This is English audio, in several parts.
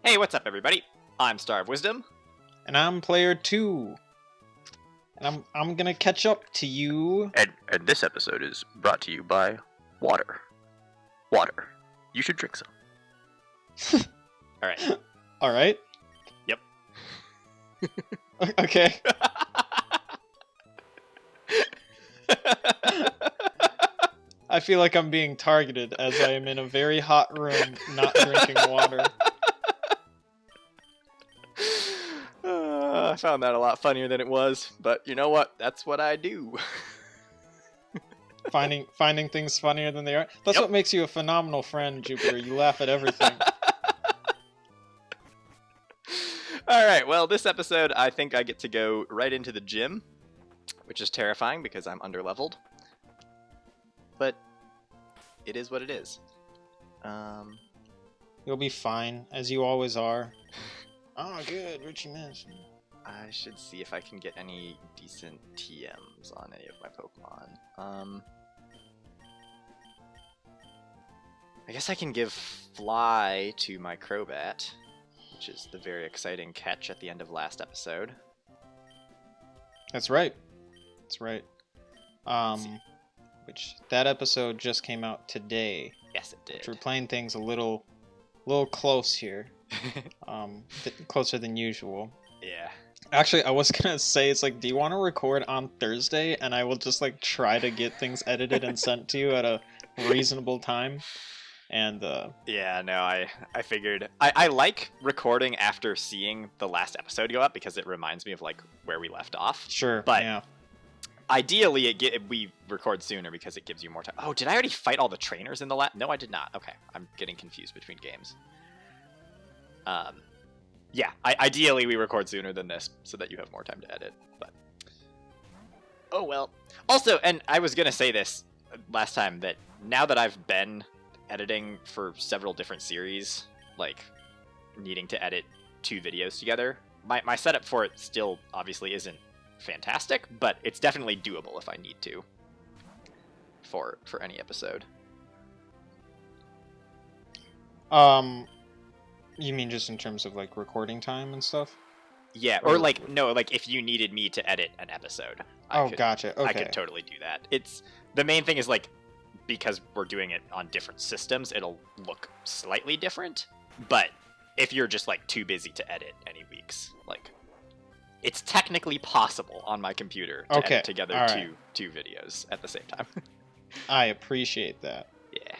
Hey, what's up, everybody? I'm StarofWisdom. And I'm player 2. And I'm gonna catch up to you. And this episode is brought to you by water. Water. You should drink some. Alright. Alright? Yep. Okay. I feel like I'm being targeted as I am in a very hot room not drinking water. I found that a lot funnier than it was, but you know what? That's what I do. Finding things funnier than they are. That's Yep. what makes you a phenomenal friend, Jupiter. You laugh at everything. Alright, well, this episode, I think I get to go right into the gym, which is terrifying because I'm underleveled. But it is what it is. You'll be fine, as you always are. Oh, good. Richie missed. I should see if I can get any decent TMs on any of my Pokemon. I guess I can give Fly to my Crobat, which is the very exciting catch at the end of last episode. That's right. That's right. Which that episode just came out today. Yes, it did. Which we're playing things a little close here. Closer than usual. Yeah. Actually, I was gonna say, it's like, do you want to record on Thursday? And I will just like try to get things edited and sent to you at a reasonable time. And yeah, no, I figured I like recording after seeing the last episode go up because it reminds me of like where we left off. Sure, but yeah. Ideally, we record sooner because it gives you more time. Oh, did I already fight all the trainers in the last? No, I did not. Okay, I'm getting confused between games. Yeah, ideally we record sooner than this so that you have more time to edit, but oh well. Also, and I was gonna say this last time, that now that I've been editing for several different series, like needing to edit 2 videos together, my setup for it still obviously isn't fantastic, but it's definitely doable if I need to for any episode. You mean just in terms of like recording time and stuff? Yeah, or like no, like if you needed me to edit an episode. Gotcha. Okay. I could totally do that. It's the main thing is like because we're doing it on different systems, it'll look slightly different. But if you're just like too busy to edit any weeks, like it's technically possible on my computer to edit together right. two videos at the same time. I appreciate that. Yeah.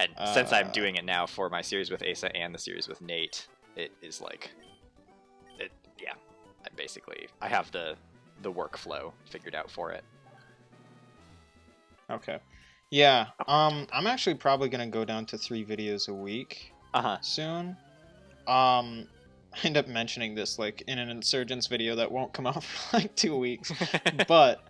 And since I'm doing it now for my series with Asa and the series with Nate, it is like, yeah, I have the workflow figured out for it. Okay. Yeah, I'm actually probably gonna go down to 3 videos a week soon. I end up mentioning this like in an Insurgents video that won't come out for like 2 weeks. But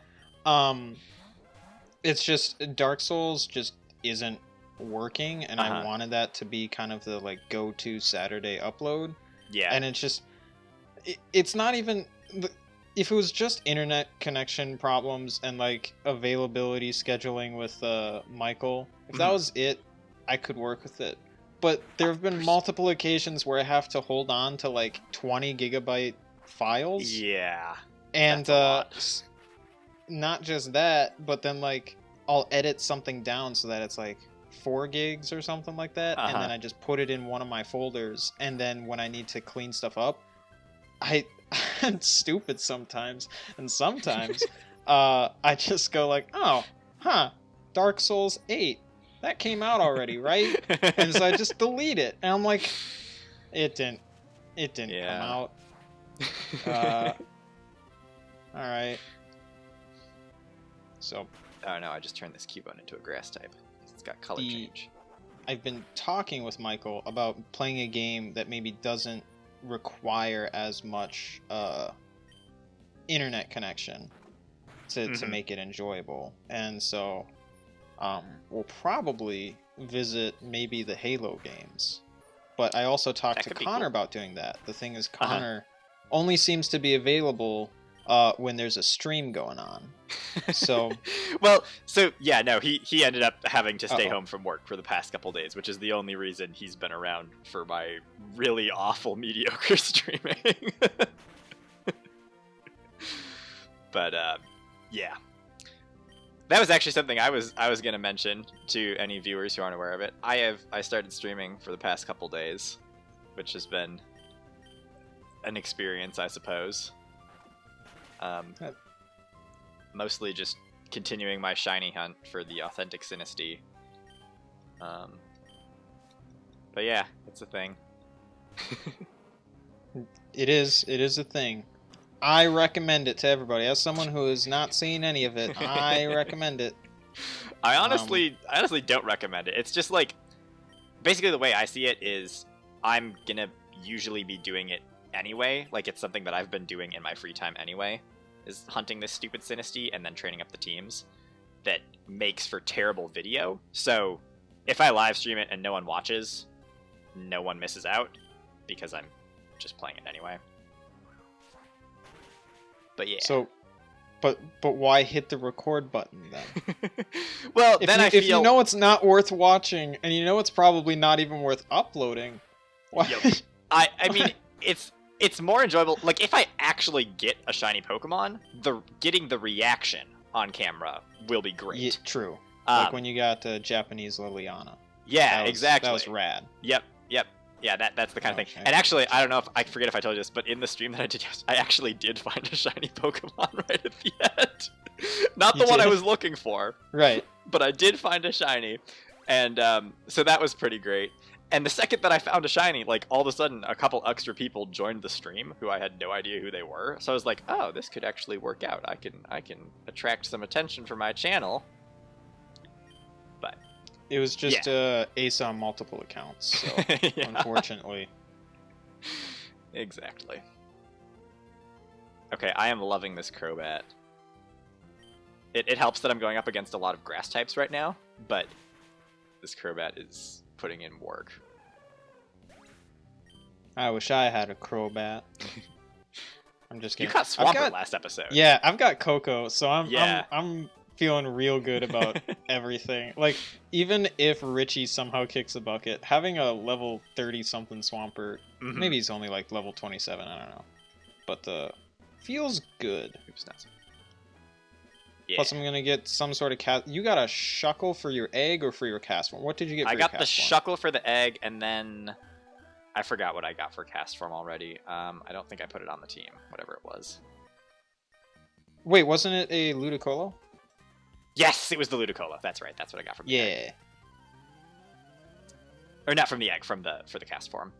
it's just Dark Souls just isn't working, and I wanted that to be kind of the like go-to Saturday upload. Yeah. And it's just it's not even if it was just internet connection problems and like availability scheduling with Michael, if that was it, I could work with it. But there have been multiple occasions where I have to hold on to like 20 gigabyte files. Yeah. And not just that, but then like I'll edit something down so that it's like 4 gigs or something like that, and then I just put it in one of my folders, and then when I need to clean stuff up, I'm stupid sometimes, and sometimes I just go like, Dark Souls 8, that came out already, right? And so I just delete it, and I'm like, it didn't come out. Alright. So oh no, I just turned this Cubone into a grass type. It's got color change. I've been talking with Michael about playing a game that maybe doesn't require as much internet connection to make it enjoyable. And so we'll probably visit maybe the Halo games. But I also talked to Connor about doing that. The thing is, Connor only seems to be available when there's a stream going on. So well, so yeah, no, he ended up having to stay Uh-oh. home from work for the past couple days, which is the only reason he's been around for my really awful, mediocre streaming. But yeah, that was actually something I was gonna mention to any viewers who aren't aware of it. I started streaming for the past couple days, which has been an experience, I suppose. Mostly just continuing my shiny hunt for the authentic Sinisty. But yeah, it's a thing. it is a thing. I recommend it to everybody. As someone who has not seen any of it, I recommend it. I honestly don't recommend it. It's just like, basically the way I see it is I'm gonna usually be doing it anyway. Like, it's something that I've been doing in my free time anyway, is hunting this stupid Sinisty and then training up the teams. That makes for terrible video. So if I live stream it and no one watches, no one misses out because I'm just playing it anyway. But yeah. So, but why hit the record button then? Well, if you know it's not worth watching, and you know it's probably not even worth uploading, why? Yep. I mean, it's more enjoyable. Like, if I actually get a shiny Pokemon, getting the reaction on camera will be great. Yeah, true. Like when you got Japanese Liliana. Yeah, exactly. That was rad. Yep. Yeah, that's the kind of thing. Okay. And actually, I don't know if I forget if I told you this, but in the stream that I did, I actually did find a shiny Pokemon right at the end. Not the one I was looking for. Right. But I did find a shiny, and so that was pretty great. And the second that I found a shiny, like, all of a sudden, a couple extra people joined the stream who I had no idea who they were. So I was like, oh, this could actually work out. I can attract some attention for my channel. But it was just Ace on multiple accounts, so yeah. Unfortunately. Exactly. Okay, I am loving this Crobat. It helps that I'm going up against a lot of grass types right now, but this Crobat is putting in work. I wish I had a Crobat. I'm just kidding. You caught Swampert last episode. Yeah, I've got Coco, so Yeah. I'm feeling real good about everything. Like, even if Richie somehow kicks a bucket, having a level 30 something Swampert, maybe he's only like level 27, I don't know. But feels good. Oops, not so. Yeah. Plus, I'm gonna get some sort of cast. You got a Shuckle for your egg or for your cast form? What did you get for I your got the cast form? Shuckle for the egg, and then I forgot what I got for cast form already. I don't think I put it on the team, whatever it was. Wait, wasn't it a Ludicolo? Yes, it was the Ludicolo. That's right. That's what I got from the egg. Yeah. Or not from the egg, for the cast form.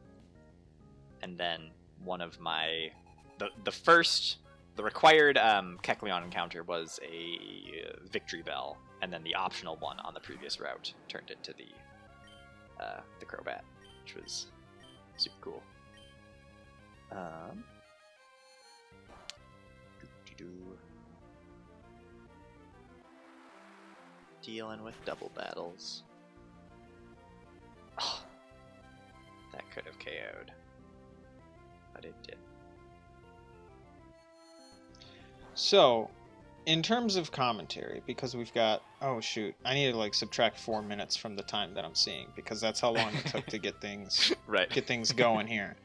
And then one of my the required Kecleon encounter was a Victory Bell, and then the optional one on the previous route turned into the Crobat, which was super cool. Dealing with double battles. Oh, that could have KO'd, but it did. So, in terms of commentary, because we've got... Oh, shoot. I need to, like, subtract 4 minutes from the time that I'm seeing, because that's how long it took to get things right. get things going here.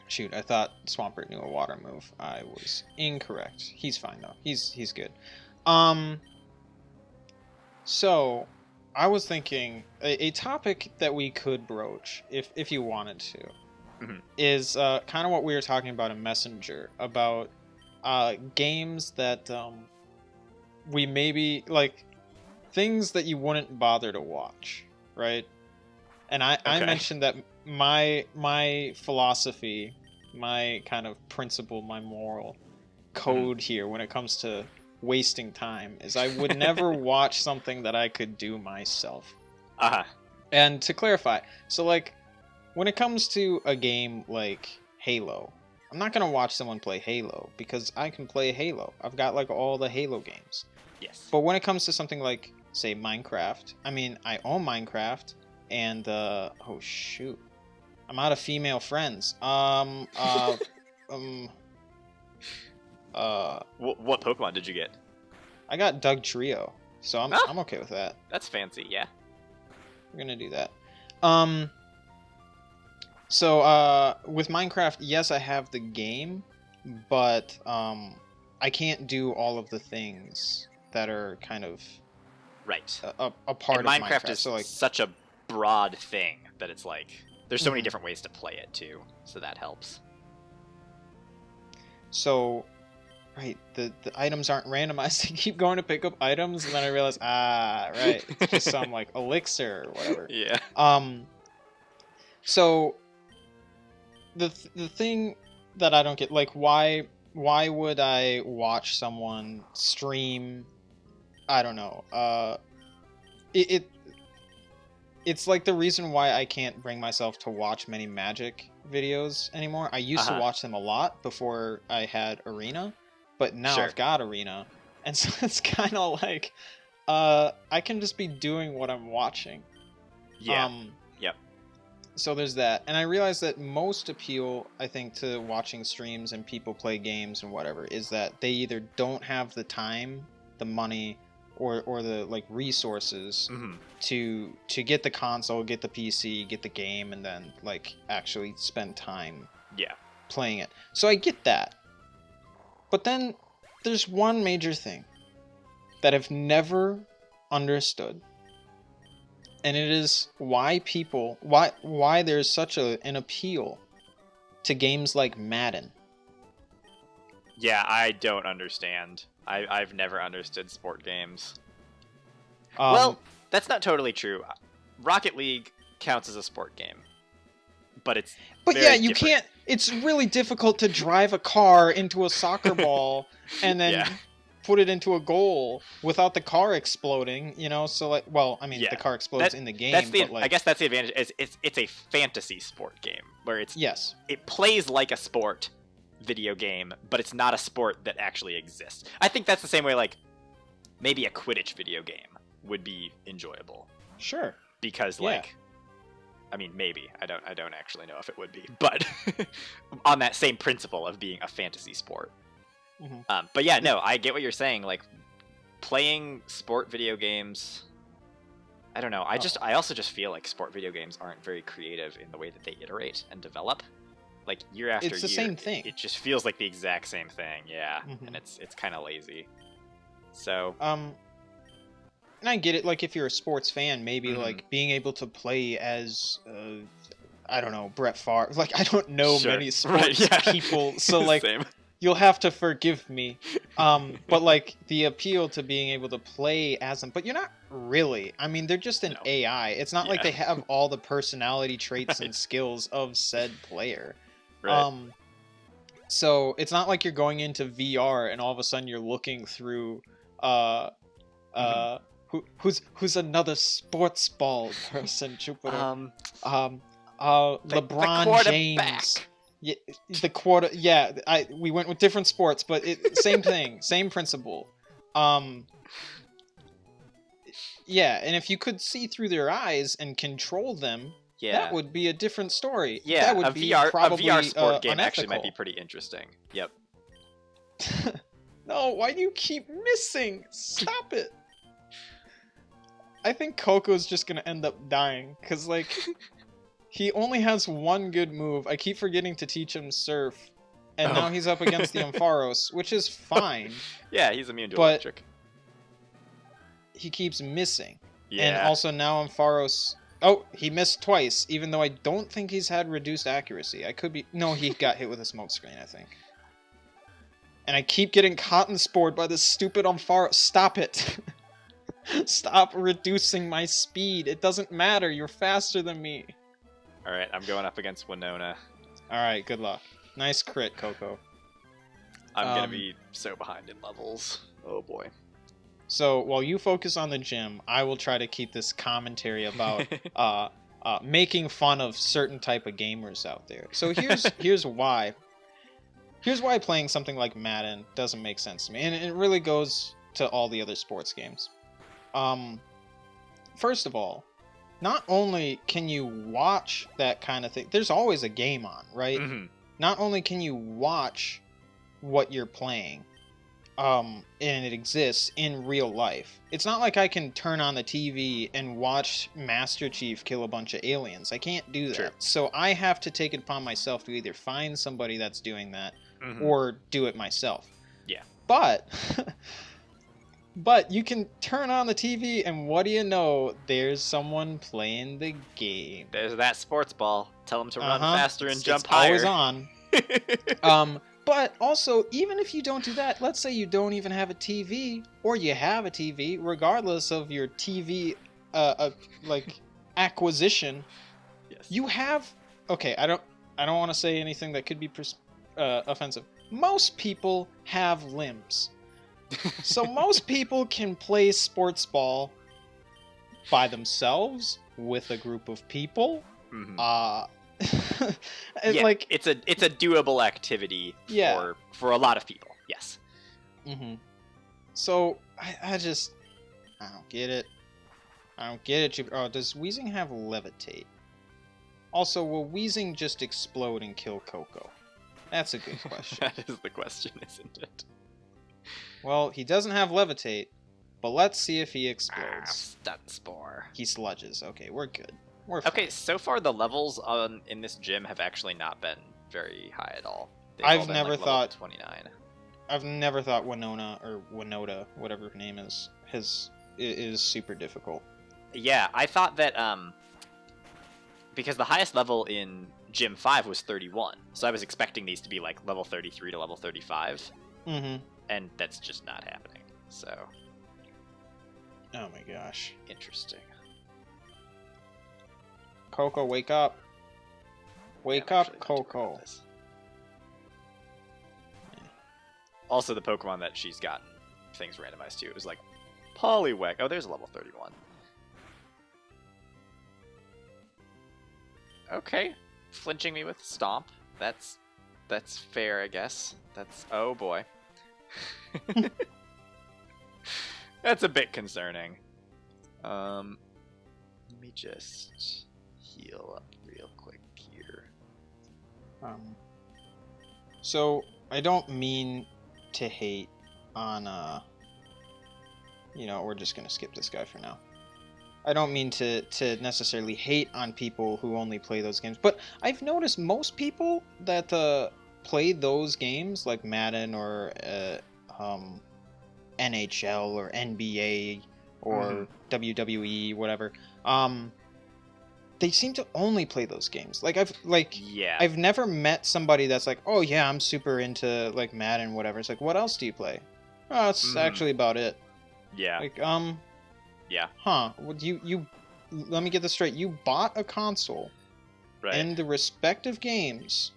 Shoot, I thought Swampert knew a water move. I was incorrect. He's fine, though. He's good. So, I was thinking, a topic that we could broach, if you wanted to, is kind of what we were talking about in Messenger, about games that we maybe, like, things that you wouldn't bother to watch, right? And I mentioned that my philosophy, my kind of principle, my moral code here when it comes to wasting time is I would never watch something that I could do myself. And to clarify, so, like, when it comes to a game like Halo, I'm not going to watch someone play Halo because I can play Halo. I've got, like, all the Halo games. Yes. But when it comes to something like, say, Minecraft, I mean, I own Minecraft, and, oh, shoot. I'm out of female friends. What Pokemon did you get? I got Doug Trio, so I'm okay with that. That's fancy, yeah. We're gonna do that. So with Minecraft, yes, I have the game, but I can't do all of the things that are kind of right a part and of Minecraft. Is so, like, such a broad thing that it's like there's so many Mhm. different ways to play it too, so that helps. So, right, the items aren't randomized. I keep going to pick up items, and then I realize, right, it's just some like elixir or whatever. Yeah. So the thing that I don't get, like, why would I watch someone stream? I don't know. It's like the reason why I can't bring myself to watch many Magic videos anymore. I used to watch them a lot before I had Arena, but now Sure. I've got Arena, and so it's kind of like I can just be doing what I'm watching. Yeah. Yep. So there's that, and I realize that most appeal, I think, to watching streams and people play games and whatever is that they either don't have the time, the money, or the like resources Mm-hmm. to get the console, get the PC, get the game, and then like actually spend time playing it. So I get that, but then there's one major thing that I've never understood. And it is why there's such an appeal to games like Madden. Yeah, I don't understand. I've never understood sport games. Um, Well, that's not totally true. Rocket League counts as a sport game, but it's but very yeah, you different. can't. It's really difficult to drive a car into a soccer ball and then Yeah. put it into a goal without the car exploding. You know, so like, well, I mean, Yeah. the car explodes That- in the game, That's the but like, I guess that's the advantage. Is it's a fantasy sport game where yes, it plays like a sport video game, but it's not a sport that actually exists. I think that's the same way like maybe a Quidditch video game would be enjoyable sure, because Yeah. like I mean maybe I don't actually know if it would be, but on that same principle of being a fantasy sport. Mhm. But yeah, no, I get what you're saying. Like playing sport video games, I don't know. I also just feel like sport video games aren't very creative in the way that they iterate and develop. Like year after year, It's the same thing. It just feels like the exact same thing. Yeah, Mhm. and it's kind of lazy. So and I get it. Like, if you're a sports fan, maybe Mhm. like being able to play as I don't know, Brett Favre. Like, I don't know Sure. many Right, sports yeah. people, so like Same. you'll have to forgive me. But like the appeal to being able to play as them, but you're not really. I mean, they're just an No. AI. It's not like Yeah. they have all the personality traits and Right. skills of said player. Right. So it's not like you're going into VR and all of a sudden you're looking through who's another sports ball person, Jupiter. The LeBron quarterback. James. Yeah, the quarter. Yeah, we went with different sports, but same thing, same principle. Yeah, and if you could see through their eyes and control them, Yeah. that would be a different story. Yeah, that would a be VR probably sport game actually might be unethical. pretty interesting. Yep. No, why do you keep missing? Stop it. I think Coco's just gonna end up dying, because, like, he only has one good move. I keep forgetting to teach him Surf, and now he's up against the Ampharos, which is fine. Yeah, he's immune to But- electric. He keeps missing. Yeah. And also now Ampharos... Oh, he missed twice, even though I don't think he's had reduced accuracy. I could be... No, he got hit with a smoke screen, I think. And I keep getting cotton spored by this stupid Ampharos. Stop it. Stop reducing my speed. It doesn't matter. You're faster than me. All right, I'm going up against Winona. Alright, good luck. Nice crit, Coco. I'm gonna Um, be so behind in levels. Oh boy. So, while you focus on the gym, I will try to keep this commentary about making fun of certain type of gamers out there. So here's why. Here's why playing something like Madden doesn't make sense to me, and it really goes to all the other sports games. First of all, not only can you watch that kind of thing, there's always a game on, right? Mhm. Not only can you watch what you're playing. And it exists in real life. It's not like I can turn on the TV and watch Master Chief kill a bunch of aliens. I can't do that. True. So I have to take it upon myself to either find somebody that's doing that Mhm. or do it myself. Yeah. But but you can turn on the TV and what do you know? There's someone playing the game. There's that sports ball. Tell him to run faster and It's jump higher. always on. But also, even if you don't do that, let's say you don't even have a TV, or you have a TV, regardless of your TV, like acquisition, Yes. you have. Okay, I don't want to say anything that could be offensive. Most people have limbs, so most people can play sports ball by themselves with a group of people. Mhm. It's like it's a doable activity Yeah. for a lot of people. Yes. So I don't get it. I don't get it. Oh, does Weezing have levitate? Also, will Weezing just explode and kill Coco? That's a good question. That is the question, isn't it? Well, he doesn't have levitate, but let's see if he explodes. Stun spore. He sludges. Okay, we're good. We're fine. Okay, so far the levels in this gym have actually not been very high at all. They've all I've been, never like, level thought- 29. I've never thought Winota, whatever her name is super difficult. Yeah, I thought that because the highest level in Gym 5 was 31, so I was expecting these to be like level 33 to level 35, and that's just not happening. So, Oh my gosh. interesting. Coco, wake up. Wake Yeah, I'm up, actually not too worried Coco. about this. Also, the Pokemon that she's gotten things randomized to, it was like Poliwag. Oh, there's a level 31. Okay, flinching me with Stomp. That's fair, I guess. That's oh boy. That's a bit concerning. Let me just heal up real quick here. So I don't mean to hate on we're just gonna skip this guy for now. I don't mean to necessarily hate on people who only play those games, but I've noticed most people that play those games like Madden or NHL or NBA or WWE, whatever. They seem to only play those games. Yeah. I've never met somebody that's like, oh yeah, I'm super into like Madden, whatever. It's like, what else do you play? Oh, that's actually about it. Yeah. Like, Yeah. huh? Would you? Let me get this straight. You bought a console Right. and the respective games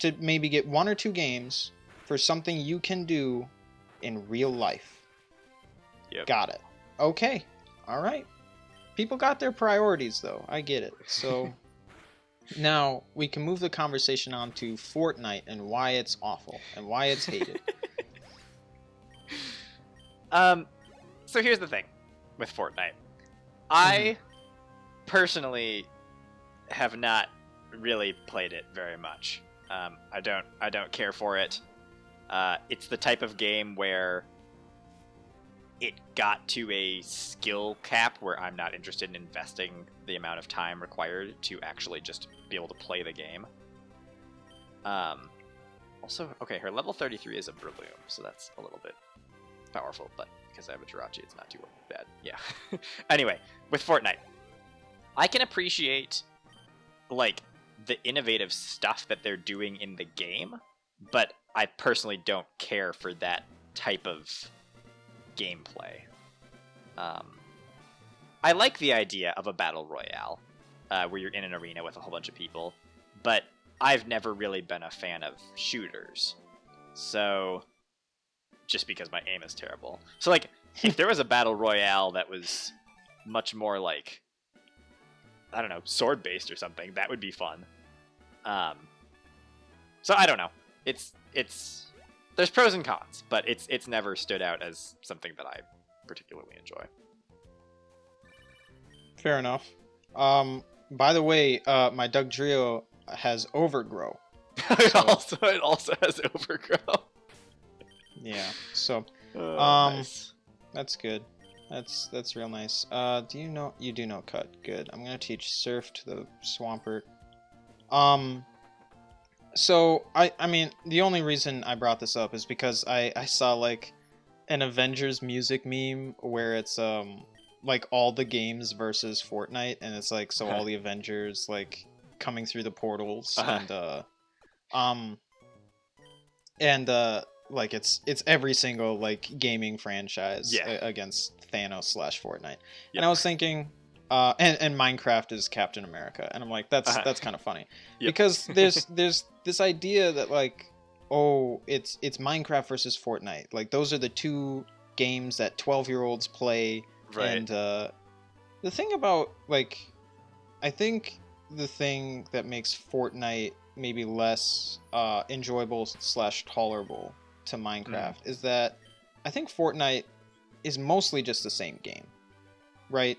to maybe get one or two games for something you can do in real life. Yep. Got it. Okay. All right. People got their priorities, though. I get it. So now we can move the conversation on to Fortnite and why it's awful and why it's hated. So here's the thing with Fortnite. I personally have not really played it very much. I don't care for it. It's the type of game where it got to a skill cap where I'm not interested in investing the amount of time required to actually just be able to play the game. Also, okay, her level 33 is a Breloom, so that's a little bit powerful, but because I have a Jirachi, it's not too bad. Yeah. Anyway, with Fortnite, I can appreciate, like, the innovative stuff that they're doing in the game, but I personally don't care for that type of gameplay. I like the idea of a battle royale, where you're in an arena with a whole bunch of people, but I've never really been a fan of shooters. So, just because my aim is terrible. So, like, if there was a battle royale that was much more like, I don't know, sword-based or something, that would be fun. So I don't know. It's there's pros and cons, but it's never stood out as something that I particularly enjoy. Fair enough. By the way, my Doug Drio has Overgrow. It also has Overgrow. Yeah. So Nice. that's good. That's real nice. Do you know? You do know cut. Good. I'm gonna teach surf to the Swampert. So I mean, the only reason I brought this up is because I saw like an Avengers music meme where it's like all the games versus Fortnite, and it's like so all the Avengers like coming through the portals um and like it's every single like gaming franchise against Thanos / Fortnite. Yep. And I was thinking and Minecraft is Captain America, and I'm like that's kind of funny. Yep. Because there's this idea that like, oh, it's Minecraft versus Fortnite. Like those are the two games that 12-year-olds play. Right. And the thing about like, I think the thing that makes Fortnite maybe less enjoyable / tolerable to Minecraft is that I think Fortnite is mostly just the same game, right?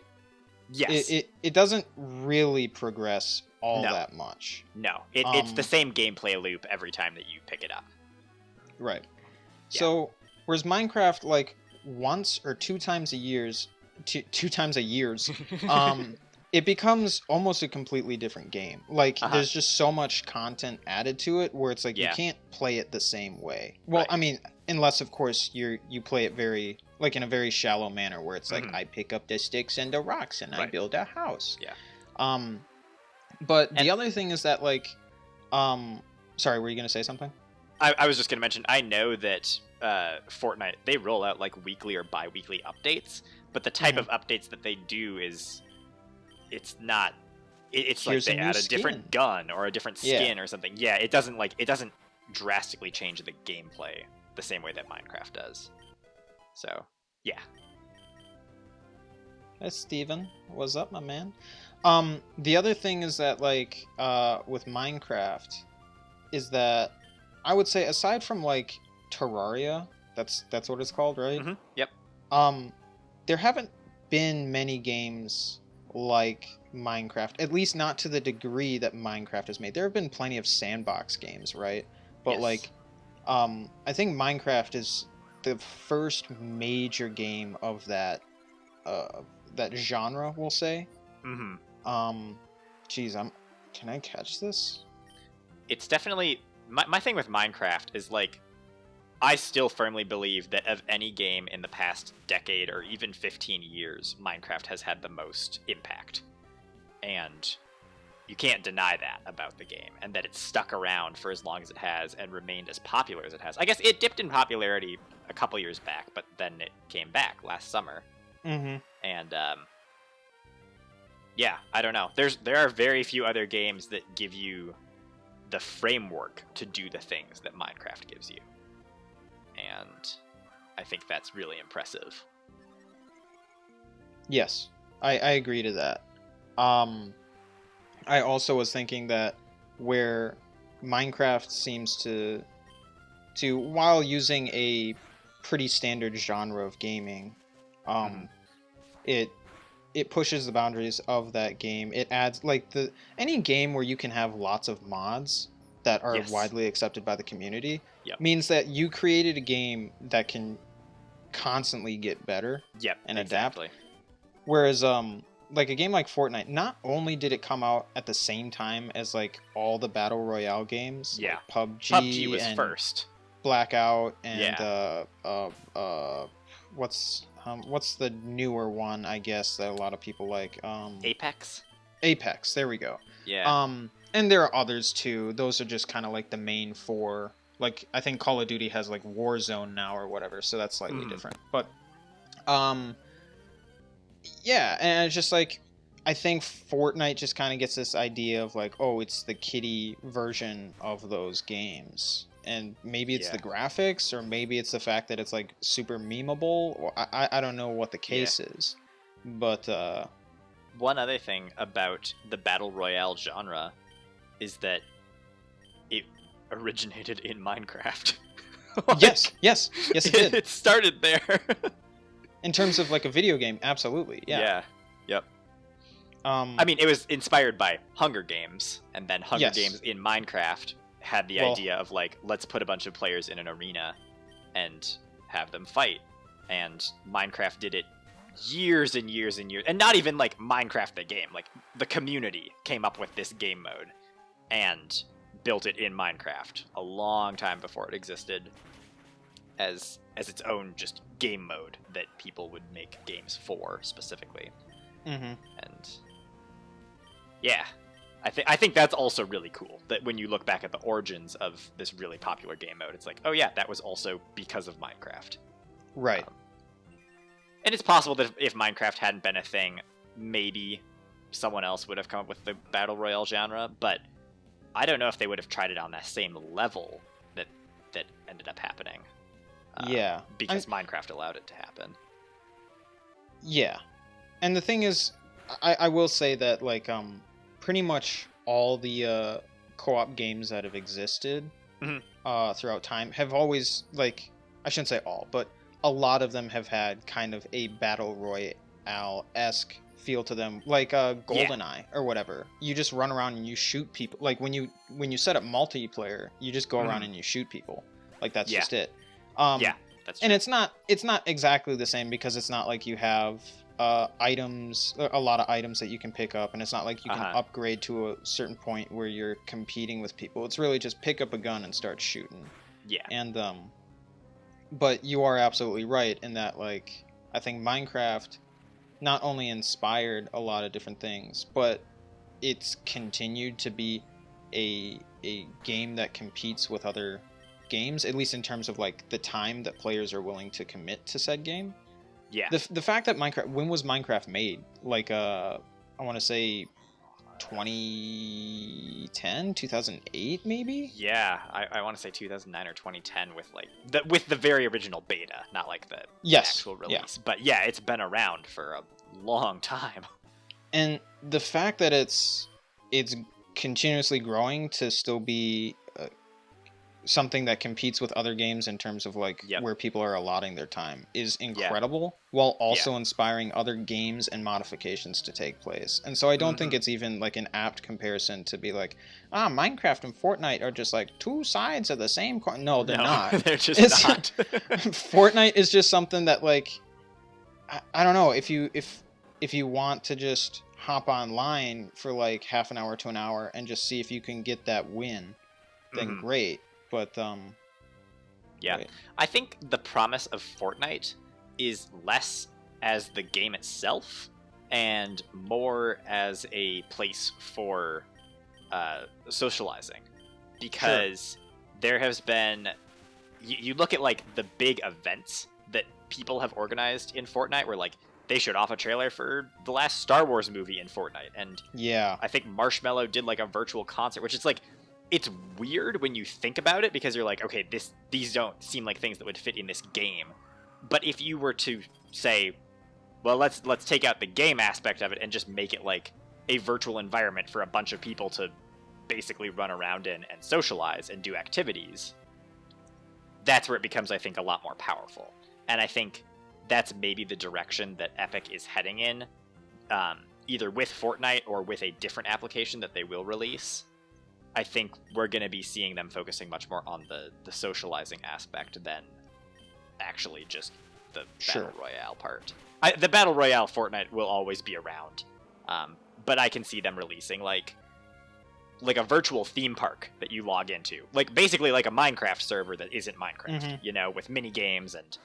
Yes. It doesn't really progress all that much. No, it's the same gameplay loop every time that you pick it up. Right. Yeah. So whereas Minecraft, like once or two times a year, it becomes almost a completely different game. Like there's just so much content added to it where it's like you can't play it the same way. Well, I mean, unless of course you play it very like in a very shallow manner where it's like I pick up the sticks and the rocks and I build a house. Yeah. But the other thing is that like sorry, were you gonna say something? I was just gonna mention I know that Fortnite, they roll out like weekly or bi-weekly updates, but the type of updates that they do is it's like they add a different gun or a different skin or something. Yeah, it doesn't drastically change the gameplay the same way that Minecraft does. So, yeah. Hey, Steven. What's up, my man? The other thing is that, like, with Minecraft, is that I would say, aside from, like, Terraria, that's what it's called, right? Mm-hmm. Yep. There haven't been many games like Minecraft, at least not to the degree that Minecraft has made. There have been plenty of sandbox games, right? But, like, I think Minecraft is the first major game of that genre, we'll say. Mm-hmm. Can I catch this? It's definitely my thing with Minecraft is like I still firmly believe that of any game in the past decade or even 15 years, Minecraft has had the most impact. And you can't deny that about the game, and that it's stuck around for as long as it has and remained as popular as it has. I guess it dipped in popularity a couple years back, but then it came back last summer. Mm-hmm. And yeah, I don't know. There are very few other games that give you the framework to do the things that Minecraft gives you. And I think that's really impressive. Yes, I agree to that. I also was thinking that where Minecraft seems to while using a pretty standard genre of gaming, it pushes the boundaries of that game. It adds like any game where you can have lots of mods that are widely accepted by the community means that you created a game that can constantly get better and adapt. Whereas like a game like Fortnite, not only did it come out at the same time as like all the battle royale games, like PUBG was and first, Blackout, and what's the newer one? I guess that a lot of people like. Apex. Apex. There we go. Yeah. And there are others too. Those are just kind of like the main four. Like I think Call of Duty has like Warzone now or whatever, so that's slightly different. But yeah, and it's just like I think Fortnite just kind of gets this idea of like, oh, it's the kiddie version of those games. And maybe it's the graphics, or maybe it's the fact that it's like super memeable. Or I don't know what the case is. But one other thing about the battle royale genre is that it originated in Minecraft. Yes, it did. It started there. In terms of like a video game, absolutely, yeah. Yep. I mean, it was inspired by Hunger Games, and then Hunger Games in Minecraft had the idea of like, let's put a bunch of players in an arena and have them fight. And Minecraft did it years and years and years, and not even like Minecraft the game, like the community came up with this game mode and built it in Minecraft a long time before it existed as its own just game mode that people would make games for specifically. And yeah, I think that's also really cool, that when you look back at the origins of this really popular game mode, it's like, oh yeah, that was also because of Minecraft. Right. And it's possible that if Minecraft hadn't been a thing, maybe someone else would have come up with the Battle Royale genre, but I don't know if they would have tried it on that same level that ended up happening. Yeah. Because Minecraft allowed it to happen. Yeah. And the thing is, I will say that, like, pretty much all the co-op games that have existed throughout time have always, like, I shouldn't say all, but a lot of them have had kind of a Battle Royale-esque feel to them, like GoldenEye or whatever. You just run around and you shoot people. Like, when you set up multiplayer, you just go around and you shoot people. Like, that's just it. Yeah, that's true. And it's not exactly the same, because it's not like you have items, a lot of items that you can pick up, and it's not like you can upgrade to a certain point where you're competing with people. It's really just pick up a gun and start shooting. Yeah. And but you are absolutely right in that, like, I think Minecraft not only inspired a lot of different things, but it's continued to be a game that competes with other games, at least in terms of, like, the time that players are willing to commit to said game. Yeah. The fact that when was Minecraft made? Like, I want to say 2010, 2008, maybe? Yeah, I want to say 2009 or 2010 with, like, with the very original beta, not like the actual release. Yeah. But yeah, it's been around for a long time. And the fact that it's continuously growing to still be something that competes with other games in terms of, like, where people are allotting their time is incredible, while also inspiring other games and modifications to take place. And so I don't think it's even, like, an apt comparison to be like, Minecraft and Fortnite are just like two sides of the same coin. No, they're not. They're just not. Fortnite is just something that, like, I don't know, if you want to just hop online for, like, half an hour to an hour and just see if you can get that win, then great. But yeah, right. I think the promise of Fortnite is less as the game itself and more as a place for socializing, because there has been, you look at, like, the big events that people have organized in Fortnite, where, like, they showed off a trailer for the last Star Wars movie in Fortnite, and I think Marshmello did, like, a virtual concert, which is, like, it's weird when you think about it, because you're like, okay, these don't seem like things that would fit in this game. But if you were to say, well, let's take out the game aspect of it and just make it like a virtual environment for a bunch of people to basically run around in and socialize and do activities, that's where it becomes, I think, a lot more powerful. And I think that's maybe the direction that Epic is heading in, either with Fortnite or with a different application that they will release. I think we're going to be seeing them focusing much more on the socializing aspect than actually just the Battle Royale part. The Battle Royale Fortnite will always be around, but I can see them releasing like a virtual theme park that you log into. Like, basically like a Minecraft server that isn't Minecraft, you know, with mini games and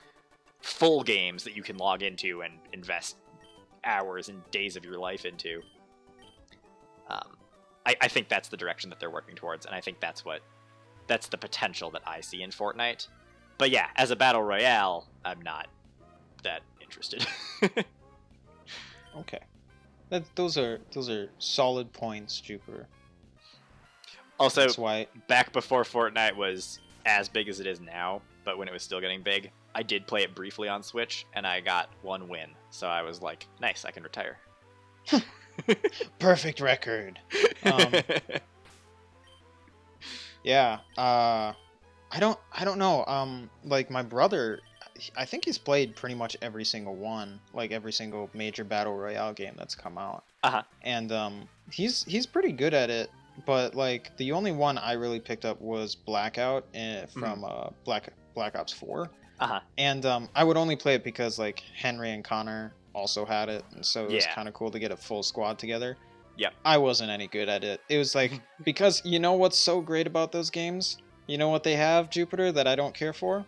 full games that you can log into and invest hours and days of your life into. I think that's the direction that they're working towards, and I think that's the potential that I see in Fortnite. But yeah, as a Battle Royale, I'm not that interested. Okay. Those are solid points, Jupiter. Also, that's why back before Fortnite was as big as it is now, but when it was still getting big, I did play it briefly on Switch, and I got one win. So I was like, nice, I can retire. Perfect record. Yeah. I don't know. Like, my brother, I think he's played pretty much every single one, like every single major Battle Royale game that's come out. And he's pretty good at it. But, like, the only one I really picked up was Blackout from Black Ops 4. And I would only play it because like Henry and Connor also had it, and so it was kind of cool to get a full squad together. Yep. I wasn't any good at it. It was like, because you know what's so great about those games? You know what they have, Jupiter, that I don't care for?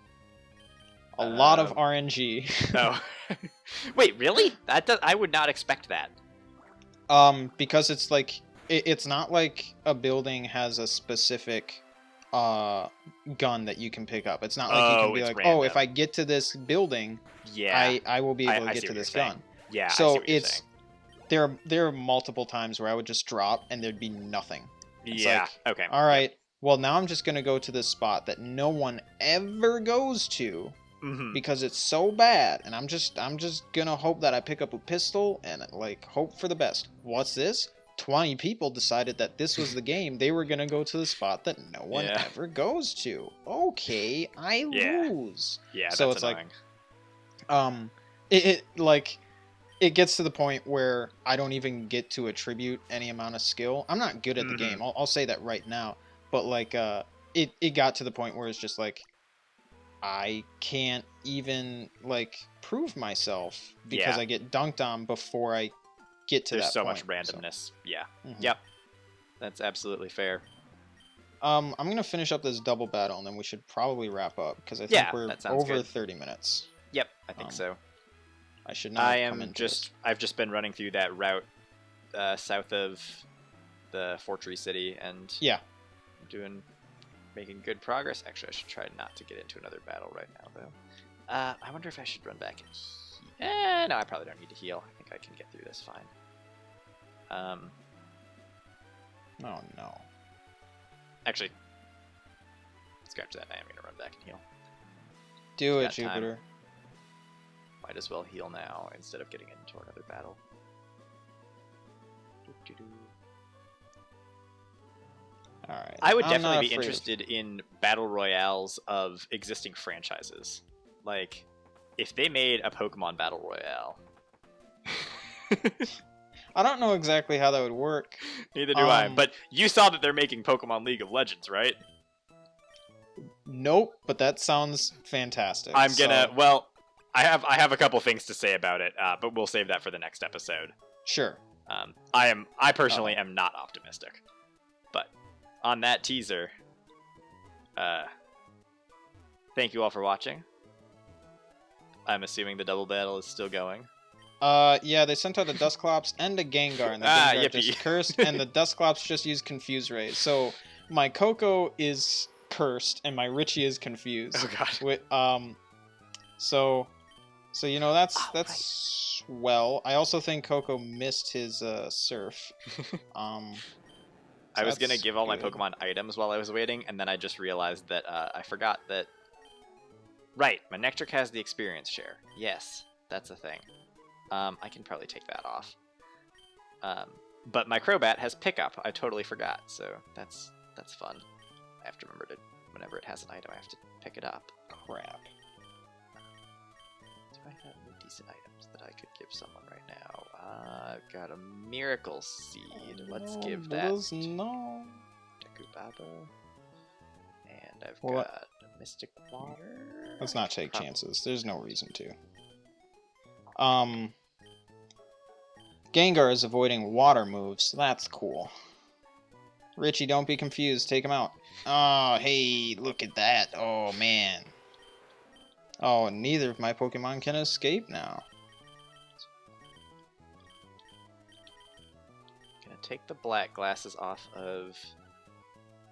A lot of RNG. Oh. Wait, really? I would not expect that. Because it's like, it's not like a building has a specific gun that you can pick up. It's not like you can be like, random. oh, if I get to this building, I will be able to get to this gun. Yeah. So it's there are multiple times where I would just drop and there'd be nothing. It's like, okay. All right. Well, now I'm just gonna go to this spot that no one ever goes to because it's so bad, and I'm just gonna hope that I pick up a pistol and like hope for the best. What's this? 20 people decided that this was the game. They were gonna go to the spot that no one ever goes to. Okay, I lose. Yeah, so that's it's annoying. like it gets to the point where I don't even get to attribute any amount of skill. I'm not good at the game. I'll say that right now. But like it got to the point where it's just like I can't even like prove myself because I get dunked on before I get to that point. There's so much randomness. So. Yeah. Yep. That's absolutely fair. I'm gonna finish up this double battle and then we should probably wrap up because I think we're over good. 30 minutes. Yep, I think so. I should not. I've just been running through that route south of the Fort Tree City and making good progress. Actually, I should try not to get into another battle right now though. I wonder if I should run back and no, I probably don't need to heal. I think I can get through this fine. Oh no. Actually, scratch that. I am gonna run back and heal. Do it, Jupiter. Time. Might as well heal now instead of getting into another battle. Alright. I would definitely be interested in battle royales of existing franchises. Like, if they made a Pokemon battle royale. I don't know exactly how that would work. Neither do I. But you saw that they're making Pokemon League of Legends, right? Nope, but that sounds fantastic. Well, I have a couple things to say about it, but we'll save that for the next episode. Sure. I personally am not optimistic, but on that teaser, thank you all for watching. I'm assuming the double battle is still going. Yeah, they sent out a Dusclops and a Gengar, and the Gengar just cursed, and the Dusclops just used Confuse Ray. So my Coco is cursed, and my Richie is confused. Oh god. So you know that's well. I also think Coco missed his surf. I was gonna give all my Pokemon items while I was waiting, and then I just realized that I forgot that. Right, my Nectric has the experience share. Yes, that's a thing. I can probably take that off. But my Crobat has pickup. I totally forgot, so that's fun. I have to remember to, whenever it has an item, I have to pick it up. Crap. Do I have any decent items that I could give someone right now? I've got a Miracle Seed. Let's give that to Dekubaba. And I've got a Mystic Water. Let's not take chances. There's no reason to. Gengar is avoiding water moves. That's cool. Richie, don't be confused. Take him out. Oh, hey, look at that. Oh, man. Oh, neither of my Pokemon can escape now. Gonna take the black glasses off of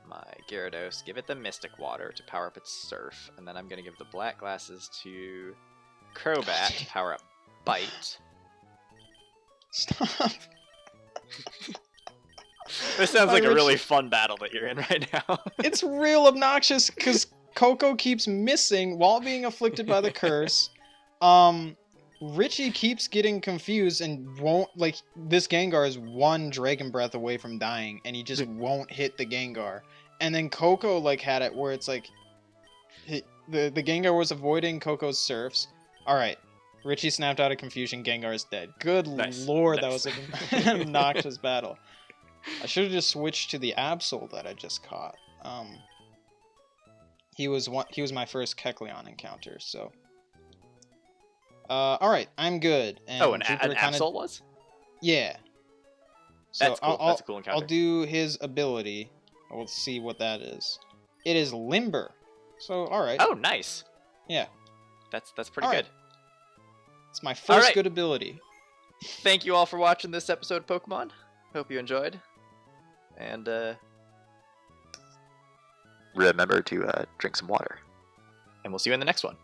my Gyarados, give it the Mystic Water to power up its Surf, and then I'm gonna give the black glasses to Crobat to power up Bite. Stop. This sounds like a really fun battle that you're in right now. It's real obnoxious because Coco keeps missing while being afflicted by the curse. Richie keeps getting confused and won't, like, this Gengar is one Dragon Breath away from dying, and he just won't hit the Gengar. And then Coco, like, had it where it's like, the Gengar was avoiding Coco's Surfs. Alright, Richie snapped out of confusion, Gengar is dead. Good lord, that was an obnoxious battle. I should have just switched to the Absol that I just caught. He was my first Kecleon encounter, so. Alright, I'm good. And Oh, an Jupiter kinda... Absol was? Yeah. So That's cool. That's a cool encounter. I'll do his ability. We'll see what that is. It is Limber. So, alright. Oh, nice. Yeah. That's pretty good. It's my first good ability. Thank you all for watching this episode of Pokemon. Hope you enjoyed. And, remember to drink some water. And we'll see you in the next one.